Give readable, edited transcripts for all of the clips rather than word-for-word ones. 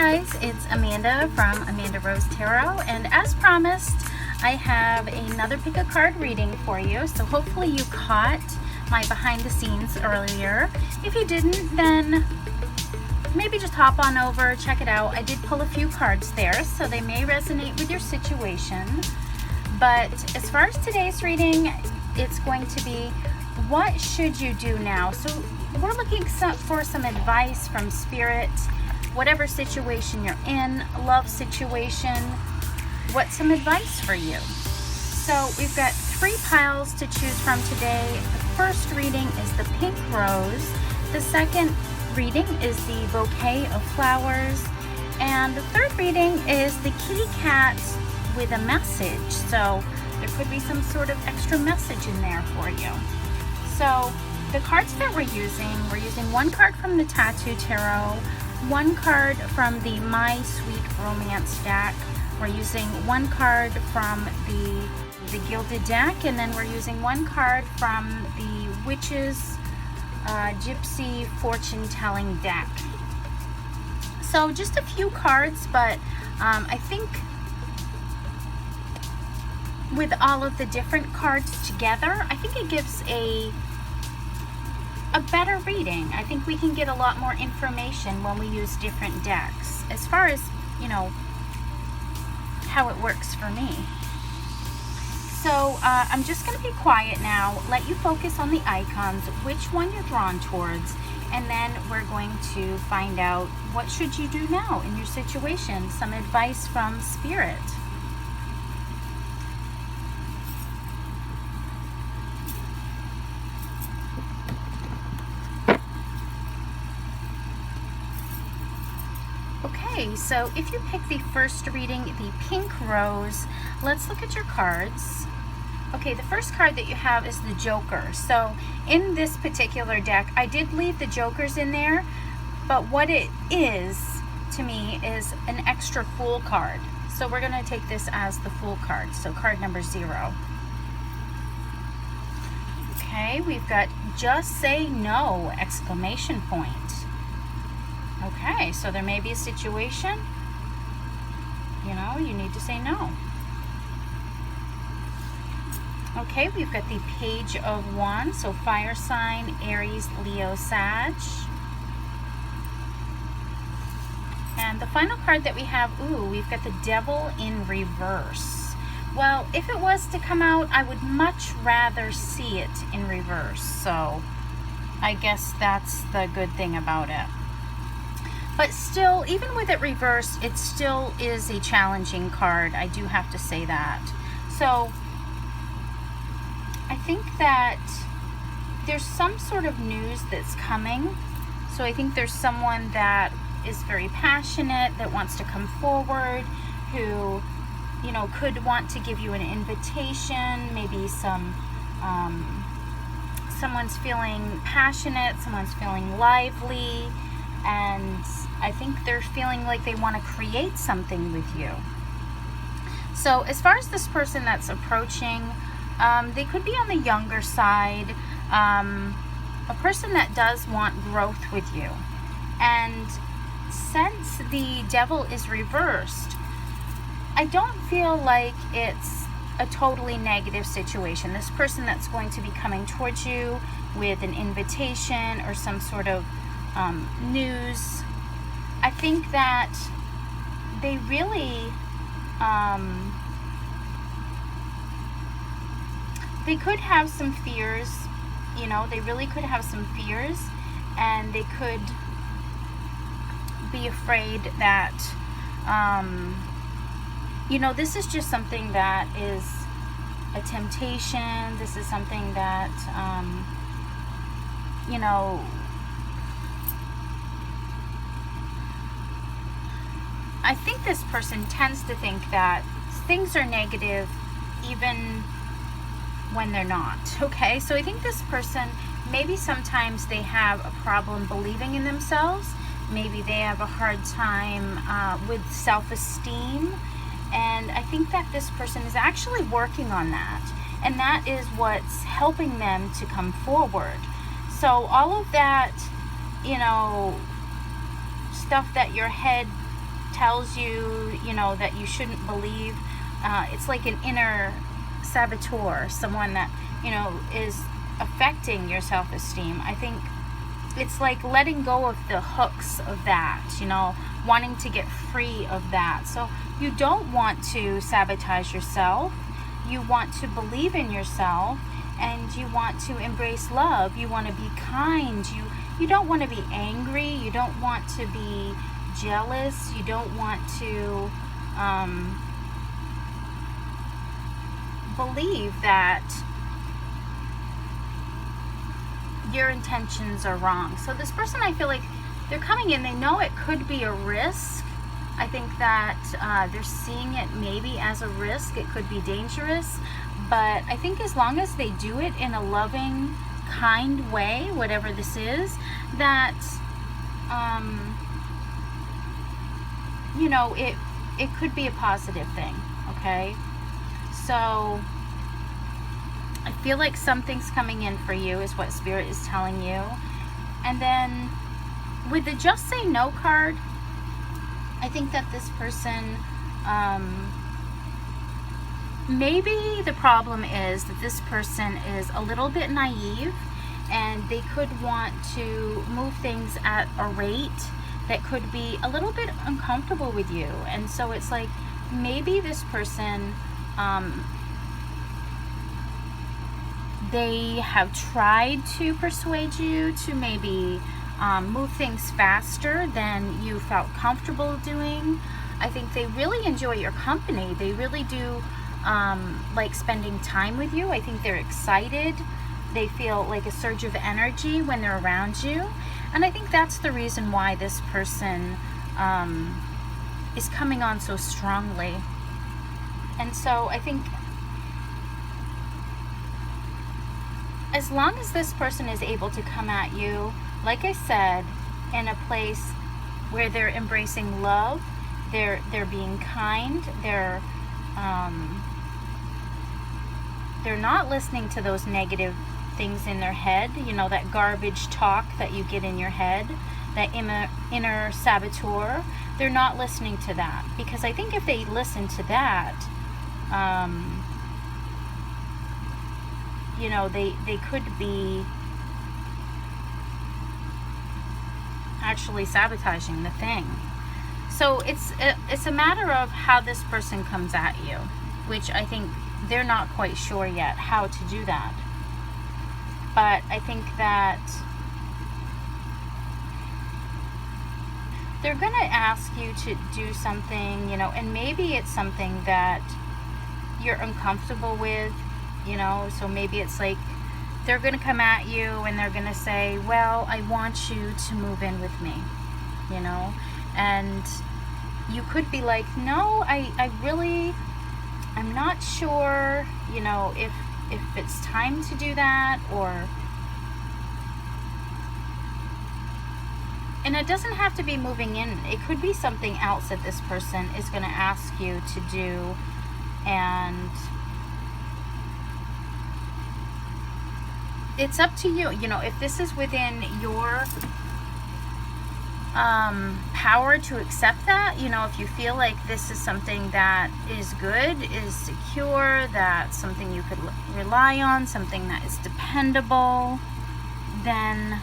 guys, it's Amanda from Amandarosetarot, and as promised, I have another pick a card reading for you. So hopefully you caught my behind the scenes earlier. If you didn't, then maybe just hop on over, check it out. I did pull a few cards there, so they may resonate with your situation. But as far as today's reading, it's going to be, what should you do now? So we're looking for some advice from Spirit, whatever situation you're in, love situation, what's some advice for you? So we've got 3 piles to choose from today. The first reading is the pink rose. The second reading is the bouquet of flowers. And the third reading is the kitty cat with a message. So there could be some sort of extra message in there for you. So the cards that we're using one card from the Tattoo Tarot, one card from the My Sweet Romance deck, we're using one card from the Gilded deck, and then we're using one card from the Witch's Gypsy fortune telling deck. So just a few cards, but I think with all of the different cards together, I think it gives a better reading. I think we can get a lot more information when we use different decks, as far as, you know, how it works for me. So I'm just going to be quiet now, let you focus on the icons, which one you're drawn towards, and then we're going to find out what should you do now in your situation, some advice from Spirit. Okay, so if you pick the first reading, the pink rose, let's look at your cards. Okay, the first card that you have is the Joker. So in this particular deck, I did leave the Jokers in there, but what it is to me is an extra Fool card. So we're going to take this as the Fool card, so card number 0. Okay, we've got Just Say No! Exclamation point. Okay, so there may be a situation, you know, you need to say no. Okay, we've got the Page of Wands, so fire sign, Aries, Leo, Sag. And the final card that we have, we've got the Devil in reverse. Well, if it was to come out, I would much rather see it in reverse. So I guess that's the good thing about it. But still, even with it reversed, it still is a challenging card. I do have to say that. So I think that there's some sort of news that's coming. So I think there's someone that is very passionate, that wants to come forward, who, you know, could want to give you an invitation, maybe someone's feeling passionate, someone's feeling lively, and I think they're feeling like they want to create something with you. So as far as this person that's approaching, they could be on the younger side, a person that does want growth with you. And since the Devil is reversed, I don't feel like it's a totally negative situation. This person that's going to be coming towards you with an invitation or some sort of news, I think that they really they could have some fears, you know, they really could have some fears, and they could be afraid that you know, this is just something that is a temptation. This is something that you know, I think this person tends to think that things are negative even when they're not. Okay, so I think this person, maybe sometimes they have a problem believing in themselves. Maybe they have a hard time with self-esteem. And I think that this person is actually working on that. And that is what's helping them to come forward. So all of that, you know, stuff that your head tells you, you know, that you shouldn't believe. It's like an inner saboteur, someone that, you know, is affecting your self-esteem. I think it's like letting go of the hooks of that, you know, wanting to get free of that. So you don't want to sabotage yourself. You want to believe in yourself, and you want to embrace love. You want to be kind. You don't want to be angry. You don't want to be jealous. You don't want to believe that your intentions are wrong. So this person, I feel like they're coming in, they know it could be a risk. I think that they're seeing it maybe as a risk. It could be dangerous, but I think as long as they do it in a loving, kind way, whatever this is, that you know, it could be a positive thing. Okay, so I feel like something's coming in for you is what Spirit is telling you. And then with the Just Say No card, I think that this person, maybe the problem is that this person is a little bit naive, and they could want to move things at a rate that could be a little bit uncomfortable with you. And so it's like, maybe this person, they have tried to persuade you to maybe move things faster than you felt comfortable doing. I think they really enjoy your company. They really do like spending time with you. I think they're excited. They feel like a surge of energy when they're around you. And I think that's the reason why this person is coming on so strongly. And so I think as long as this person is able to come at you, like I said, in a place where they're embracing love, they're being kind, they're not listening to those negative things in their head, you know, that garbage talk that you get in your head, that inner saboteur. They're not listening to that, because I think if they listen to that, you know, they could be actually sabotaging the thing. So it's a matter of how this person comes at you, which I think they're not quite sure yet how to do that. But I think that they're going to ask you to do something, you know, and maybe it's something that you're uncomfortable with, you know. So maybe it's like they're going to come at you and they're going to say, well, I want you to move in with me, you know. And you could be like, no, I'm not sure, you know, if it's time to do that, or, and it doesn't have to be moving in. It could be something else that this person is going to ask you to do. And it's up to you, you know, if this is within your power to accept that, you know, if you feel like this is something that is good, is secure, that's something you could rely on, something that is dependable, then,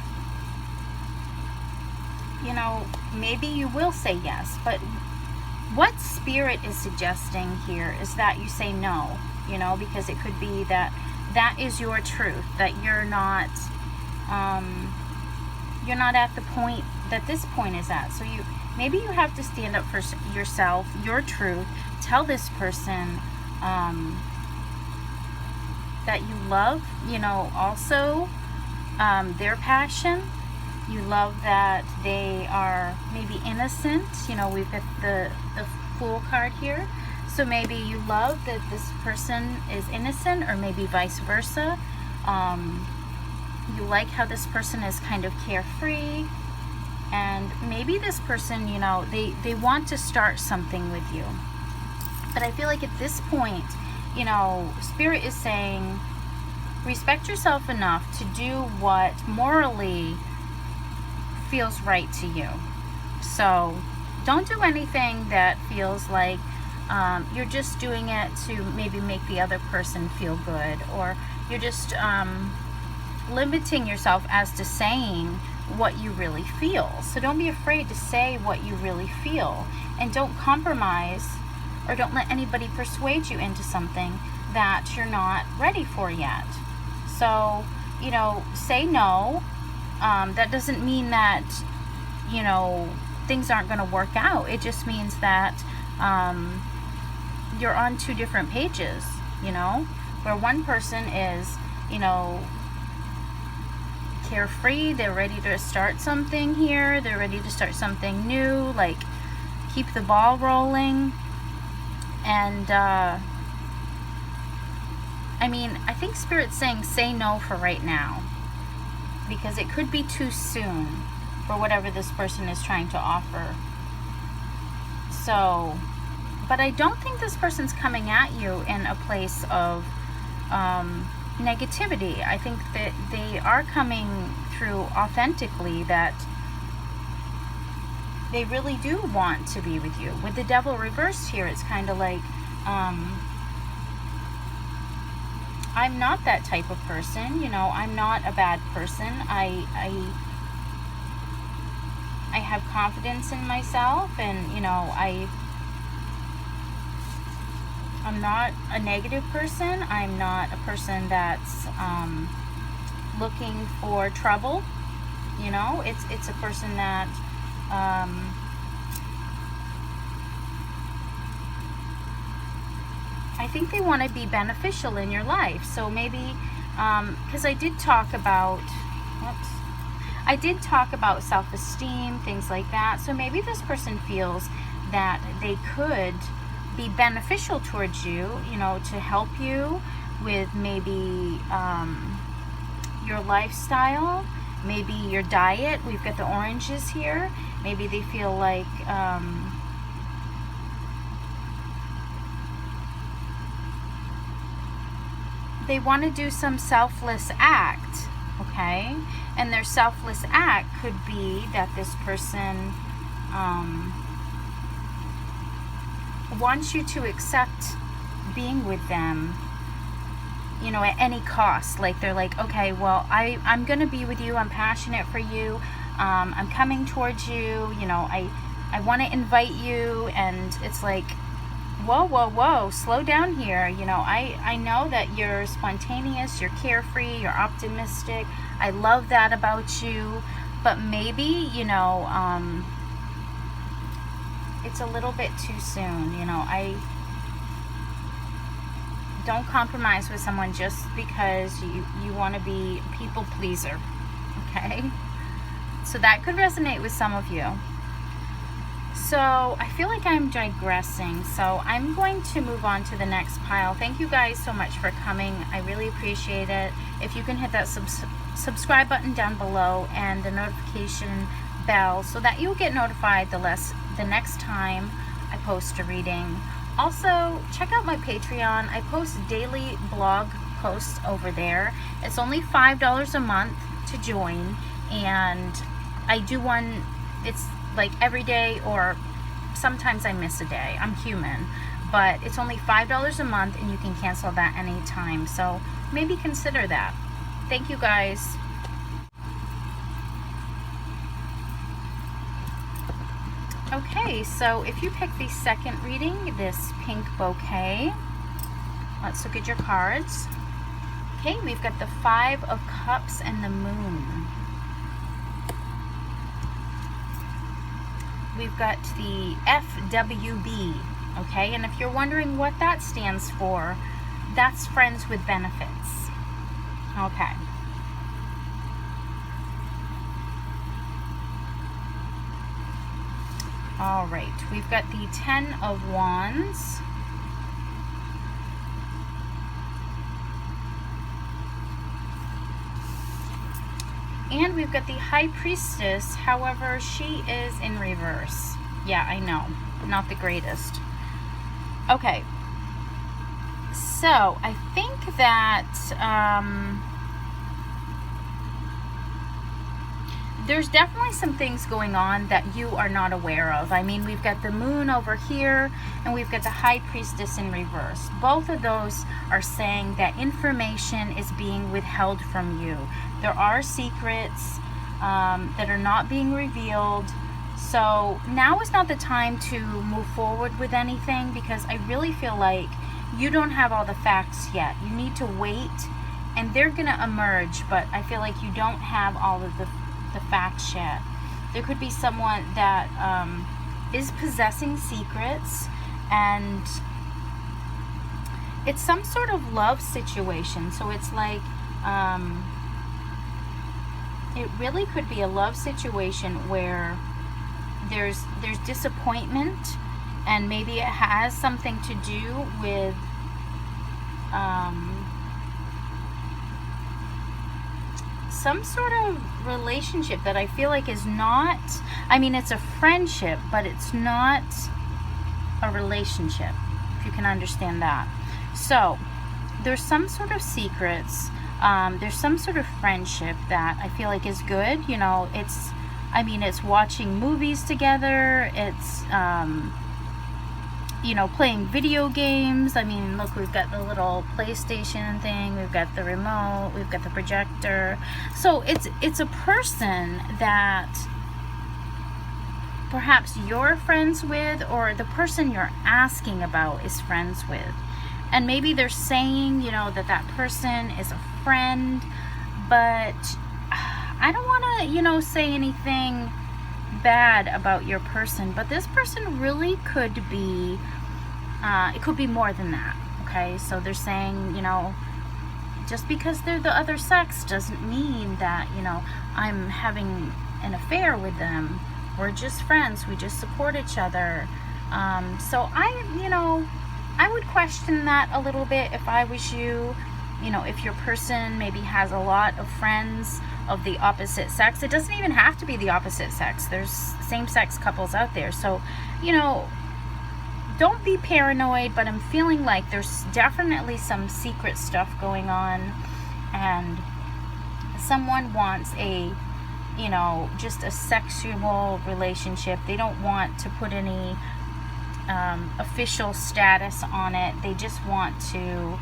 you know, maybe you will say yes. But what Spirit is suggesting here is that you say no, you know, because it could be that that is your truth, that you're not at the point that this point is at. So maybe you have to stand up for yourself, your truth, tell this person that you love, you know, also their passion. You love that they are maybe innocent. You know, we've got the Fool card here. So maybe you love that this person is innocent, or maybe vice versa. You like how this person is kind of carefree. And maybe this person, you know, they want to start something with you. But I feel like at this point, you know, Spirit is saying, respect yourself enough to do what morally feels right to you. So Don't do anything that feels like you're just doing it to maybe make the other person feel good, or you're just limiting yourself as to saying what you really feel. So don't be afraid to say what you really feel, and don't compromise, or don't let anybody persuade you into something that you're not ready for yet. So, you know, say no. That doesn't mean that, you know, things aren't going to work out. It just means that you're on two different pages, you know, where one person is, you know, carefree, they're ready to start something here, they're ready to start something new, like keep the ball rolling. And I mean, I think Spirit's saying say no for right now, because it could be too soon for whatever this person is trying to offer. So, but I don't think this person's coming at you in a place of negativity. I think that they are coming through authentically, that they really do want to be with you. With the Devil reversed here, it's kind of like, I'm not that type of person, you know, I'm not a bad person. I have confidence in myself, and, you know, I'm not a negative person. I'm not a person that's looking for trouble. You know, it's a person that I think they want to be beneficial in your life. So maybe, because I did talk about self-esteem, things like that. So maybe this person feels that they could be beneficial towards you, you know, to help you with maybe your lifestyle, maybe your diet. We've got the oranges here. Maybe they feel like they want to do some selfless act, okay? And their selfless act could be that this person wants you to accept being with them, you know, at any cost. Like they're like, okay, well, I'm gonna be with you, I'm passionate for you, I'm coming towards you, you know, I want to invite you. And it's like, whoa, slow down here. You know, I know that you're spontaneous, you're carefree, you're optimistic. I love that about you, but maybe, you know, it's a little bit too soon. You know, I don't compromise with someone just because you want to be a people pleaser, okay? So that could resonate with some of you. So I feel like I'm digressing, so I'm going to move on to the next pile. Thank you guys so much for coming. I really appreciate it. If you can hit that subscribe button down below and the notification bell so that you'll get notified the next time I post a reading. Also, check out my Patreon. I post daily blog posts over there. It's only $5 a month to join, and I do one, it's like every day, or sometimes I miss a day. I'm human, but it's only $5 a month, and you can cancel that anytime. So maybe consider that. Thank you guys. Okay, so if you pick the second reading, this pink bouquet, let's look at your cards. Okay, we've got the Five of Cups and the Moon. We've got the FWB, okay? And if you're wondering what that stands for, that's Friends with Benefits, okay? All right, we've got the Ten of Wands. And we've got the High Priestess. However, she is in reverse. Yeah, I know. Not the greatest. Okay. So, I think that there's definitely some things going on that you are not aware of. I mean, we've got the moon over here and we've got the high priestess in reverse. Both of those are saying that information is being withheld from you. There are secrets that are not being revealed. So now is not the time to move forward with anything, because I really feel like you don't have all the facts yet. You need to wait, and they're going to emerge, but I feel like you don't have all of the facts yet. There could be someone that is possessing secrets, and it's some sort of love situation. So it's like it really could be a love situation where there's disappointment, and maybe it has something to do with some sort of relationship that I feel like is not, I mean, it's a friendship, but it's not a relationship, if you can understand that. So there's some sort of secrets, there's some sort of friendship that I feel like is good. You know, it's, I mean, it's watching movies together, it's you know, playing video games. I mean, look, we've got the little PlayStation thing, we've got the remote, we've got the projector. So it's a person that perhaps you're friends with, or the person you're asking about is friends with. And maybe they're saying, you know, that person is a friend, but I don't want to, you know, say anything bad about your person, but this person really could be, it could be more than that. Okay, so they're saying, you know, just because they're the other sex doesn't mean that, you know, I'm having an affair with them. We're just friends, we just support each other. So you know, I would question that a little bit if I was you. You know, if your person maybe has a lot of friends of the opposite sex. It doesn't even have to be the opposite sex. There's same-sex couples out there. So, you know, don't be paranoid, but I'm feeling like there's definitely some secret stuff going on, and someone wants a, you know, just a sexual relationship. They don't want to put any official status on it. They just want to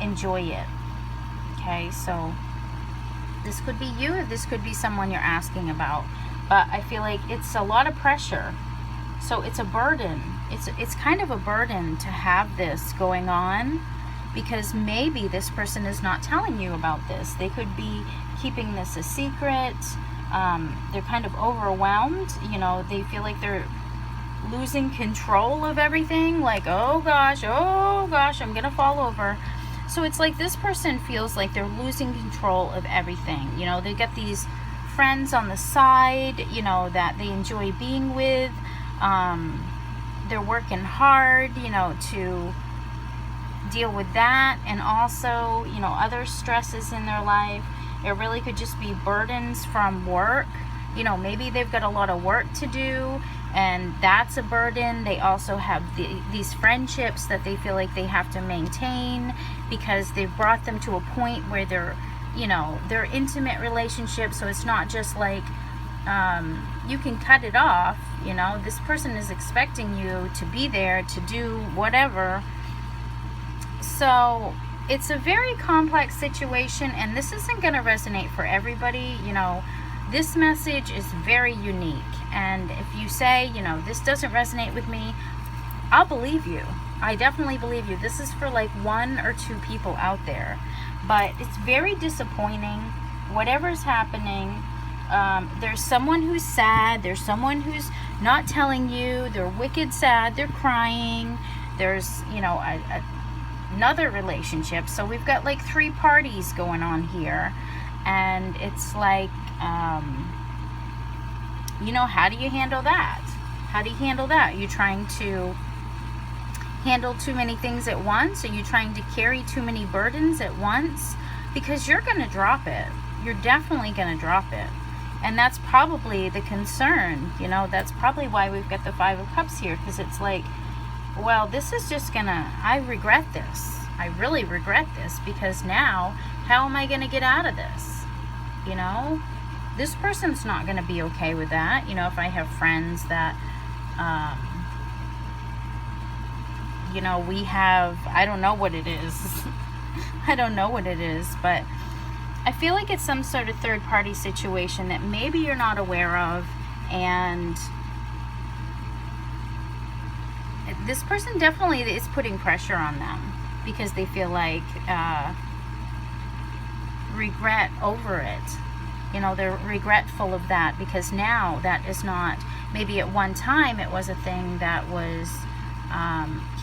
enjoy it. Okay, so this could be you, or this could be someone you're asking about, but I feel like it's a lot of pressure. So it's a burden. It's kind of a burden to have this going on, because maybe this person is not telling you about this. They could be keeping this a secret. They're kind of overwhelmed. You know, they feel like they're losing control of everything. Like, oh gosh, I'm gonna fall over. So it's like this person feels like they're losing control of everything. You know, they get these friends on the side, you know, that they enjoy being with. They're working hard, you know, to deal with that, and also, you know, other stresses in their life. It really could just be burdens from work. You know, maybe they've got a lot of work to do, and that's a burden. They also have these friendships that they feel like they have to maintain, because they've brought them to a point where they're, you know, they're intimate relationships. So it's not just like you can cut it off. You know, this person is expecting you to be there to do whatever. So it's a very complex situation, and this isn't going to resonate for everybody. You know, this message is very unique, and if you say, you know, this doesn't resonate with me, I'll believe you. I definitely believe you. This is for like 1 or 2 people out there, but it's very disappointing. Whatever's happening, there's someone who's sad, there's someone who's not telling you, they're wicked sad, they're crying. There's, you know, another relationship. So we've got like 3 parties going on here, and it's like, you know, how do you handle that? How do you handle that? Are you trying to handle too many things at once? Are you trying to carry too many burdens at once? Because you're going to drop it. You're definitely going to drop it. And that's probably the concern. You know, that's probably why we've got the 5 of Cups here, because it's like, well, this is just gonna, I regret this. I really regret this, because now, how am I gonna get out of this? You know? this person's not going to be okay with that. You know, if I have friends that, you know, we have, I don't know what it is. I don't know what it is, but I feel like it's some sort of third-party situation that maybe you're not aware of, and this person definitely is putting pressure on them because they feel like regret over it. You know, they're regretful of that because now that is not, maybe at one time it was a thing that was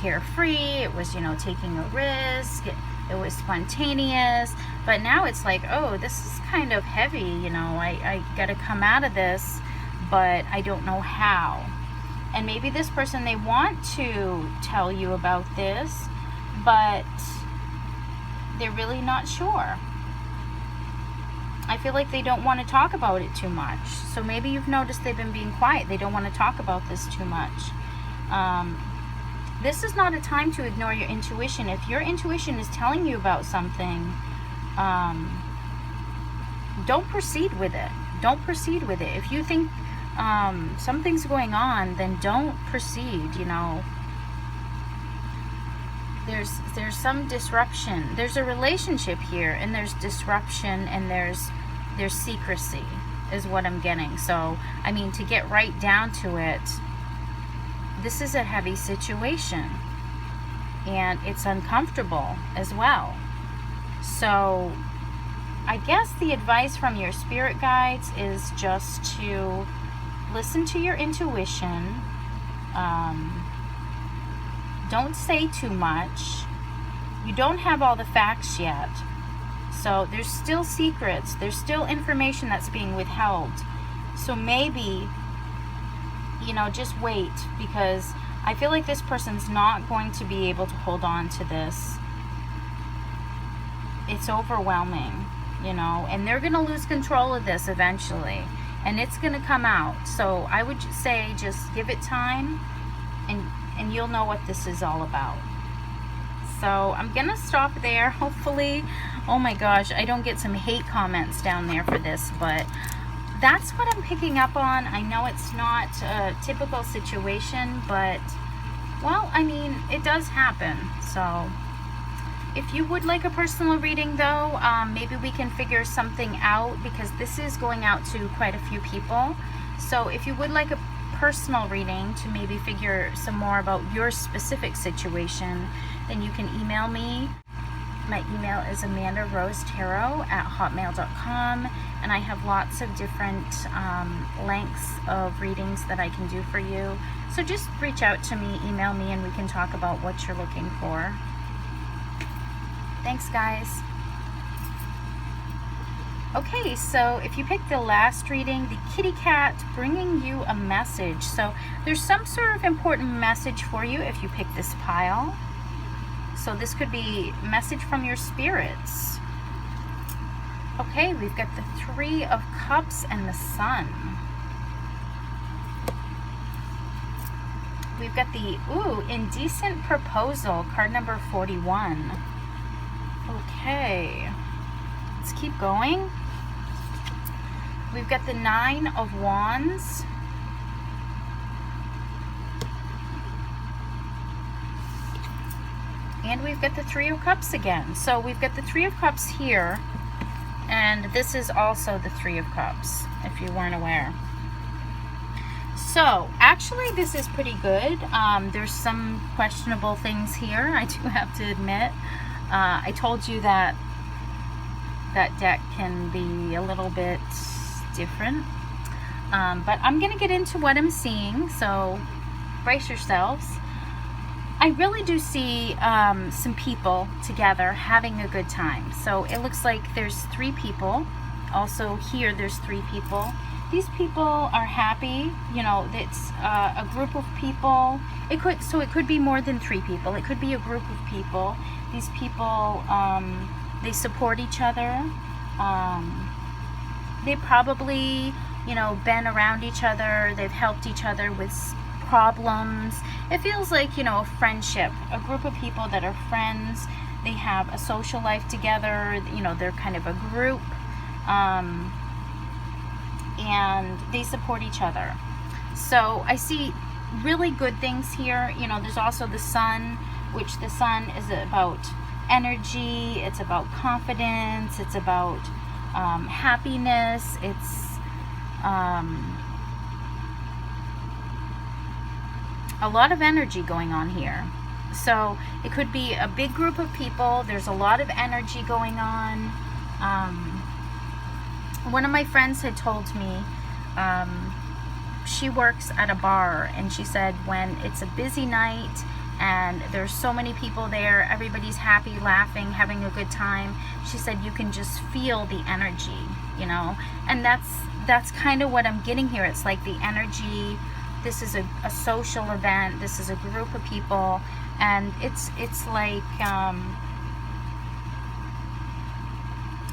carefree, it was, you know, taking a risk, it was spontaneous, but now it's like, oh, this is kind of heavy, you know, I gotta come out of this, but I don't know how. And maybe this person, they want to tell you about this, but they're really not sure. I feel like they don't want to talk about it too much. So maybe you've noticed they've been being quiet. They don't want to talk about this too much. This is not a time to ignore your intuition. If your intuition is telling you about something, don't proceed with it. Don't proceed with it. If you think something's going on, then don't proceed. You know, there's some disruption. There's a relationship here, and there's disruption, and there's secrecy is what I'm getting. So I mean, to get right down to it, this is a heavy situation, and it's uncomfortable as well. So I guess the advice from your spirit guides is just to listen to your intuition. Don't say too much. You don't have all the facts yet. So there's still secrets. There's still information that's being withheld. So maybe, you know, just wait, because I feel like this person's not going to be able to hold on to this. It's overwhelming, you know, and they're going to lose control of this eventually, and it's going to come out. So I would say just give it time, and you'll know what this is all about. So I'm going to stop there, hopefully. Oh my gosh, I don't get some hate comments down there for this, but that's what I'm picking up on. I know it's not a typical situation, but, well, I mean, it does happen. So if you would like a personal reading, though, maybe we can figure something out, because this is going out to quite a few people. So if you would like a personal reading to maybe figure some more about your specific situation, then you can email me. My email is Amandarosetarot@hotmail.com, and I have lots of different lengths of readings that I can do for you. So just reach out to me, email me, and we can talk about what you're looking for. Thanks, guys. Okay, so if you picked the last reading, the kitty cat bringing you a message. So there's some sort of important message for you if you pick this pile. So this could be a message from your spirits. Okay, we've got the Three of Cups and the Sun. We've got the, Indecent Proposal, card number 41. Okay, let's keep going. We've got the Nine of Wands. And we've got the Three of Cups again. So we've got the Three of Cups here, and this is also the Three of Cups, if you weren't aware. So actually this is pretty good. There's some questionable things here, I do have to admit. I told you that that deck can be a little bit different, but I'm gonna get into what I'm seeing, so brace yourselves. I really do see some people together having a good time. So it looks like there's 3 people. Also here there's 3 people. These people are happy. You know, it's a group of people. It could be more than 3 people. It could be a group of people. These people, they support each other. They probably, you know, been around each other. They've helped each other with problems. It feels like, you know, a friendship, a group of people that are friends. They have a social life together. You know, they're kind of a group. and they support each other. So I see really good things here. You know, there's also the sun, which the sun is about energy, it's about confidence, it's about happiness, it's a lot of energy going on here. So it could be a big group of people. There's a lot of energy going on. One of my friends had told me she works at a bar, and she said when it's a busy night and there's so many people there, everybody's happy, laughing, having a good time, she said you can just feel the energy, you know. And that's kind of what I'm getting here. It's like the energy. This is a social event. This is a group of people, and it's like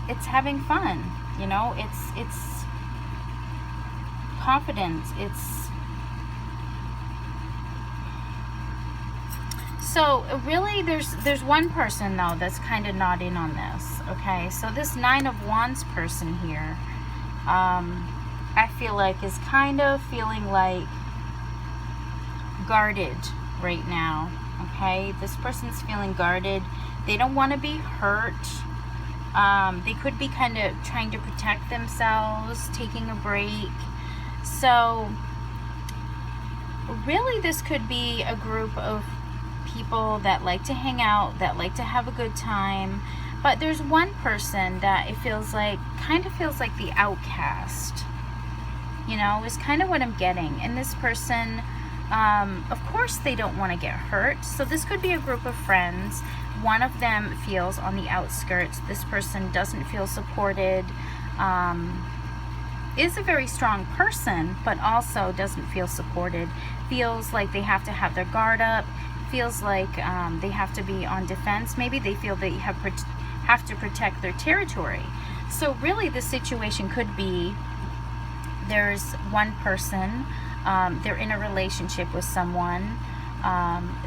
it's having fun, you know. It's confidence. So really there's one person though that's kind of not in on this. Okay, so this 9 of Wands person here, I feel like is kind of feeling like guarded right now. Okay, this person's feeling guarded. They don't want to be hurt. They could be kind of trying to protect themselves, taking a break. So really this could be a group of people that like to hang out, that like to have a good time. But there's one person that it feels like, kind of feels like the outcast, you know, is kind of what I'm getting. And this person, of course they don't want to get hurt. So this could be a group of friends. One of them feels on the outskirts. This person doesn't feel supported, is a very strong person, but also doesn't feel supported. Feels like they have to have their guard up. Feels like they have to be on defense. Maybe they feel they have to protect their territory. So really the situation could be there's one person, they're in a relationship with someone,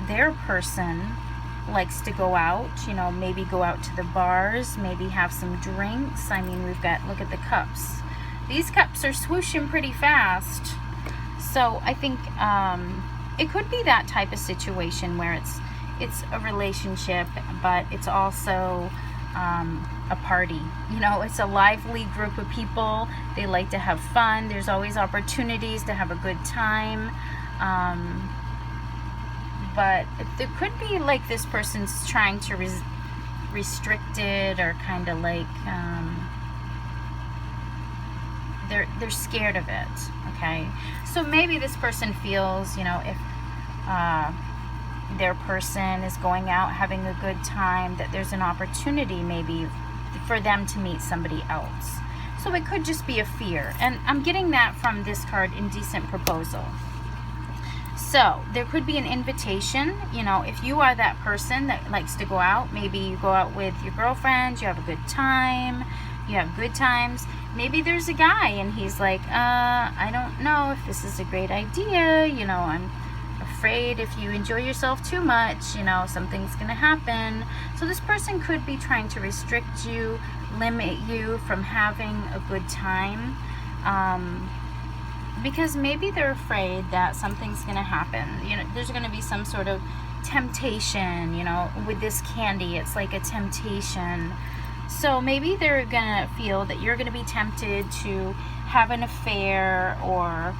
their person likes to go out, you know, maybe go out to the bars, maybe have some drinks. I mean, we've got, look at the cups. These cups are swooshing pretty fast. So I think it could be that type of situation where it's a relationship, but it's also a party. You know, it's a lively group of people. They like to have fun. There's always opportunities to have a good time. But there could be like this person's trying to restrict it, or kind of like they're scared of it. Okay, so maybe this person feels, you know, if their person is going out having a good time, that there's an opportunity maybe for them to meet somebody else. So it could just be a fear, and I'm getting that from this card, Indecent Proposal. So there could be an invitation, you know, if you are that person that likes to go out, maybe you go out with your girlfriend, you have a good time, you have good times. Maybe there's a guy and he's like, I don't know if this is a great idea, you know, I'm afraid if you enjoy yourself too much, you know, something's gonna happen. So this person could be trying to restrict you, limit you from having a good time, because maybe they're afraid that something's gonna happen. You know, there's gonna be some sort of temptation, you know, with this candy, it's like a temptation. So maybe they're gonna feel that you're gonna be tempted to have an affair, or,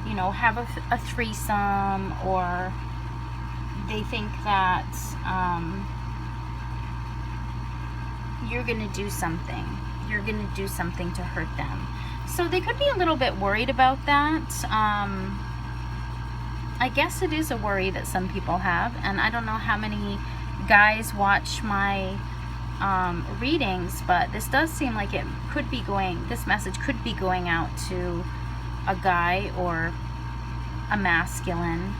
you know, have a threesome, or they think that you're gonna do something. You're gonna do something to hurt them. So they could be a little bit worried about that. I guess it is a worry that some people have, and I don't know how many guys watch my readings, but this does seem like it could be going, this message could be going out to a guy or a masculine.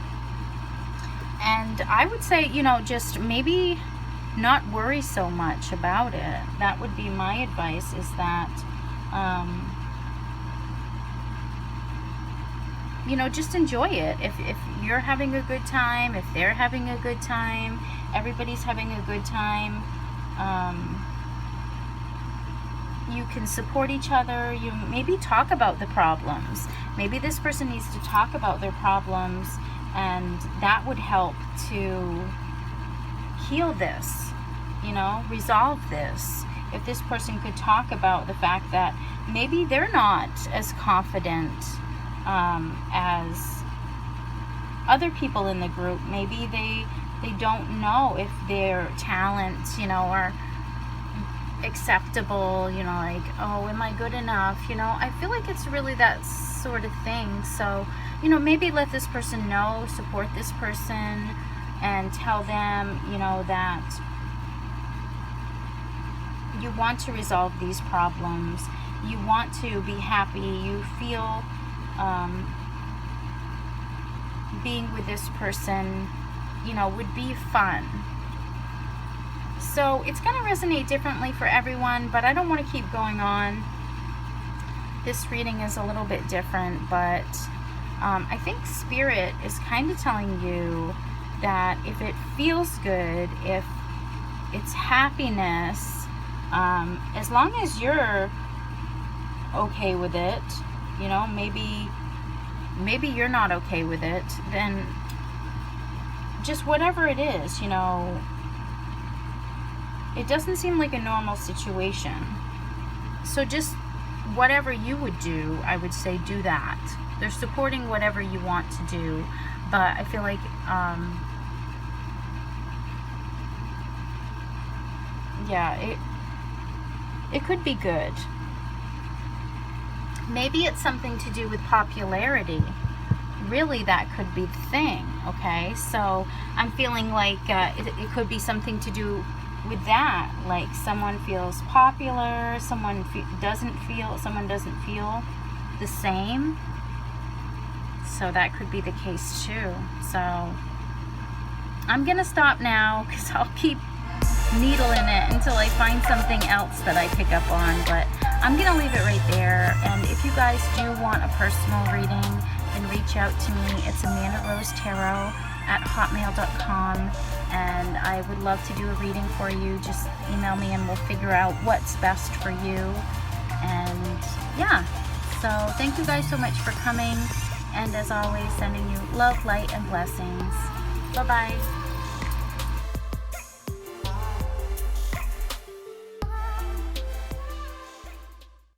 And I would say, you know, just maybe not worry so much about it. That would be my advice, is that you know, just enjoy it. If you're having a good time, if they're having a good time, everybody's having a good time, you can support each other. You maybe talk about the problems. Maybe this person needs to talk about their problems, and that would help to heal this, you know, resolve this. If this person could talk about the fact that maybe they're not as confident as other people in the group. Maybe they don't know if their talents, you know, are acceptable, you know, like, oh, am I good enough? You know, I feel like it's really that sort of thing. So, you know, maybe let this person know, support this person, and tell them, you know, that you want to resolve these problems. You want to be happy. You feel being with this person, you know, would be fun. So it's going to resonate differently for everyone, but I don't want to keep going on. This reading is a little bit different, but I think Spirit is kind of telling you that if it feels good, if it's happiness, as long as you're okay with it, you know, maybe you're not okay with it, then just whatever it is, you know, it doesn't seem like a normal situation. So just whatever you would do, I would say do that. They're supporting whatever you want to do, but I feel like yeah, it could be good. Maybe it's something to do with popularity. Really, that could be the thing, okay? So I'm feeling like it could be something to do with that. Like someone feels popular, someone doesn't feel the same. So that could be the case too. So I'm gonna stop now because I'll keep needling it until I find something else that I pick up on, but I'm gonna leave it right there. And if you guys do want a personal reading, then reach out to me. It's Amandarosetarot@hotmail.com, and I would love to do a reading for you. Just email me and we'll figure out what's best for you. And yeah, so thank you guys so much for coming, and as always, sending you love, light, and blessings. Bye bye.